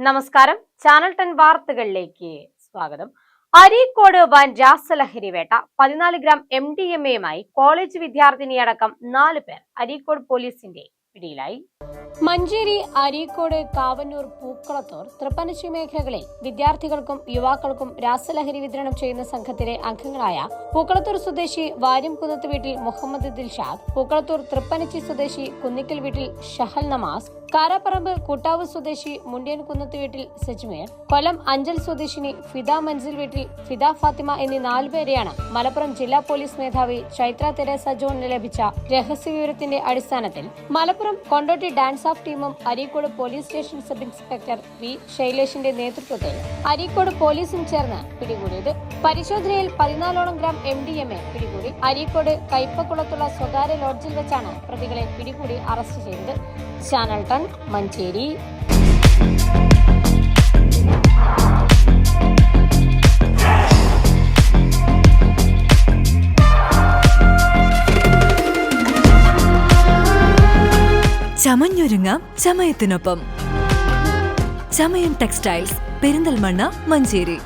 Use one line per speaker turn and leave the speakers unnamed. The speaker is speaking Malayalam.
നമസ്കാരം, ചാനൽ 10 വാർത്തകളിലേക്ക് സ്വാഗതം. അരീക്കോട് വൻ രാസലഹരി വേട്ട. 14 ഗ്രാം MDMA-യുമായി കോളേജ് വിദ്യാർത്ഥിനിയടക്കം 4 പേർ അരീക്കോട് പോലീസിന്റെ പിടിയിലായി. മഞ്ചേരി, അരീക്കോട്, കാവന്നൂർ, പൂക്കളത്തൂർ, തൃപ്പനച്ചി മേഖലകളിൽ വിദ്യാർത്ഥികൾക്കും യുവാക്കൾക്കും രാസലഹരി വിതരണം ചെയ്യുന്ന സംഘത്തിലെ അംഗങ്ങളായ പൂക്കളത്തൂർ സ്വദേശി വാര്യംകുന്നത്ത് വീട്ടിൽ മുഹമ്മദ് ദിൽഷാദ്, പൂക്കളത്തൂർ തൃപ്പനച്ചി സ്വദേശി കുന്നിക്കൽ വീട്ടിൽ ഷഹൽ നമാസ്, കാരാപ്പറമ്പ് കൂട്ടാവ് സ്വദേശി മുണ്ടിയൻകുന്നത്ത് വീട്ടിൽ സജ്മീർ, കൊല്ലം അഞ്ചൽ സ്വദേശിനി ഫിദ മൻസിൽ വീട്ടിൽ ഫിദ ഫാത്തിമ എന്നീ 4 പേരെയാണ് മലപ്പുറം ജില്ലാ പോലീസ് മേധാവി ചൈത്ര തെരേസ ജോണിന് ലഭിച്ച രഹസ്യവിവരത്തിന്റെ അടിസ്ഥാനത്തിൽ മലപ്പുറം കൊണ്ടോട്ടി ഡാൻസ് ഓഫ് ടീമും Areekode police station sub inspector V ശൈലേഷിന്റെ നേതൃത്വത്തിൽ അരീക്കോട് പോലീസും ചേർന്ന് പിടികൂടിയത്. പരിശോധനയിൽ 14 ഗ്രാം MDMA പിടികൂടി. അരീക്കോട് കൈപ്പക്കുളത്തുള്ള സ്വകാര്യ ലോഡ്ജിൽ വെച്ചാണ് പ്രതികളെ പിടികൂടി അറസ്റ്റ് ചെയ്തത്. ചാനൽ 10 മഞ്ചേരി.
ചമഞ്ഞൊരുങ്ങാം ചമയത്തിനൊപ്പം. ചമയം ടെക്സ്റ്റൈൽസ്, പെരിന്തൽമണ്ണ, മഞ്ചേരി.